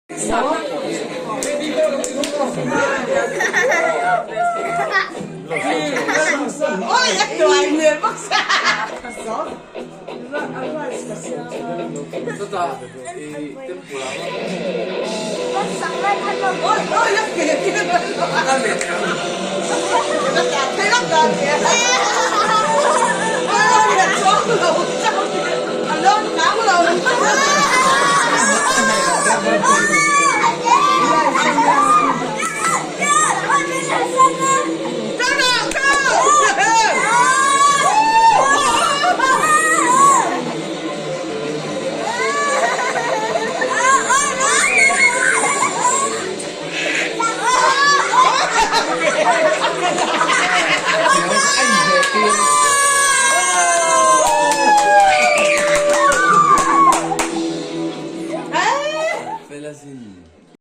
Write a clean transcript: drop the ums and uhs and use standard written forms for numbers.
Ôi, anh đồ anh người bác xa. Ôi, ôi, lắc kìa kìa. Nó chả thấy lắc đàn kìa. Ôi, là chó lầu trong kìa. Anh lớn cá lầu. Fais la signe.